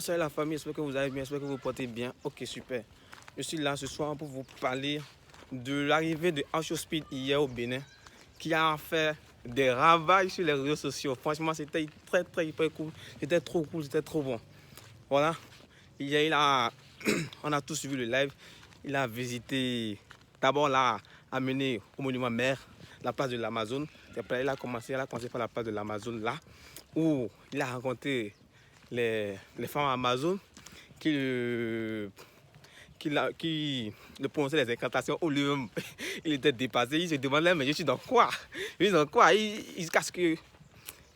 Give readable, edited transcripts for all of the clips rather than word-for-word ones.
Salut la famille, j'espère que vous allez bien, j'espère que vous vous portez bien. Ok, super. Je suis là ce soir pour vous parler de l'arrivée de Acho Speed hier au Bénin, qui a fait des ravages sur les réseaux sociaux. Franchement, c'était très hyper cool. C'était trop cool, c'était trop bon. Voilà. Hier, on a tous suivi le live. Il a visité, d'abord là, amené au monument mère, la place de l'Amazone. Après, il a commencé par la place de l'Amazone là, où il a rencontré les femmes Amazon qui le prononçaient les incantations au lieu. Il était dépassé, il se demandait mais je suis dans quoi? Je suis dans quoi? Il se casse que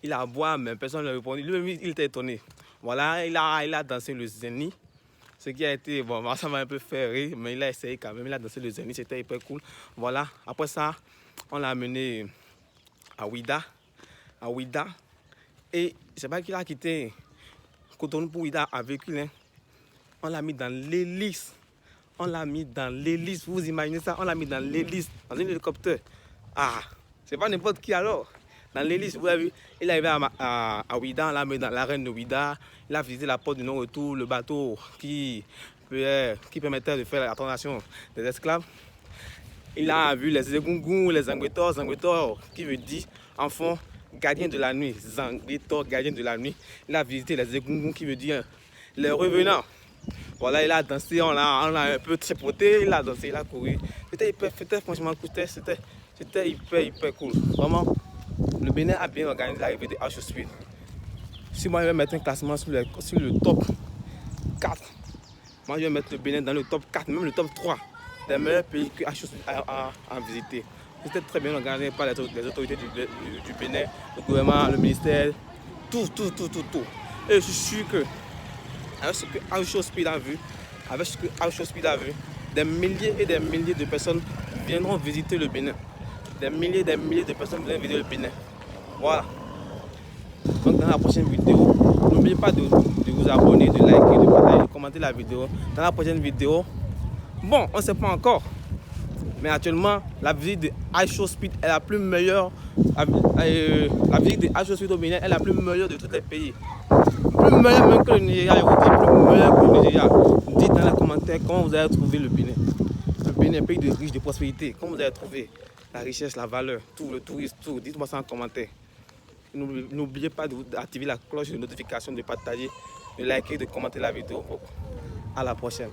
il a à boire, mais personne ne lui répondait. Lui-même, il était étonné. Voilà, il a dansé le zénith. Ce qui a été, bon, ça m'a un peu fait rire, mais il a essayé quand même. Il a dansé le zénith, c'était hyper cool. Voilà, après ça, on l'a amené à Ouida. Et c'est pas qu'il a quitté Cotonou pour Ouida avec lui. On l'a mis dans l'hélice. Vous imaginez ça? On l'a mis dans l'hélice, dans un hélicoptère. Ah, c'est pas n'importe qui alors. Dans l'hélice, vous avez vu, il est arrivé à Ouida, on l'a mis dans l'arène de Ouida. Il a visité la porte du non-retour, le bateau qui permettait de faire la transaction des esclaves. Il a vu les Egungun, les Zangwetor, qui veut dire en fond gardien de la nuit. Zangwetor, gardien de la nuit. Il a visité les Egungun, qui veut dire les revenants. Voilà, il a dansé, on l'a un peu tripoté, il a dansé, il a couru. C'était franchement cool, c'était hyper cool. Vraiment, le Bénin a bien organisé l'arrivée de Acho Speed. Si moi je vais mettre un classement sur le top 4, moi je vais mettre le Bénin dans le top 4, même le top 3 des meilleurs pays que Acho Speed a visité. C'était très bien organisé par les autorités du Bénin, le gouvernement, le ministère, tout. Et je suis sûr que avec ce que Acho Speed a vu, des milliers et des milliers de personnes viendront visiter le Bénin. Des milliers et des milliers de personnes viendront visiter le Bénin. Voilà. Donc dans la prochaine vidéo, n'oubliez pas de vous abonner, de liker, de partager, de commenter la vidéo. Dans la prochaine vidéo, bon, on ne sait pas encore. Mais actuellement, la visite de Acho Speed est la plus meilleure. La visite de Acho Speed au Bénin est la plus meilleure de tous les pays. Plus meilleur même que le Nigeria, plus meilleur que le Nigeria. Dites dans les commentaires comment vous avez trouvé le Bénin. Le Bénin est un pays de riche, de prospérité. Comment vous avez trouvé la richesse, la valeur, tout, le tourisme, tout. Dites-moi ça en commentaire. N'oubliez pas d'activer la cloche de notification, de partager, de liker, de commenter la vidéo. À la prochaine.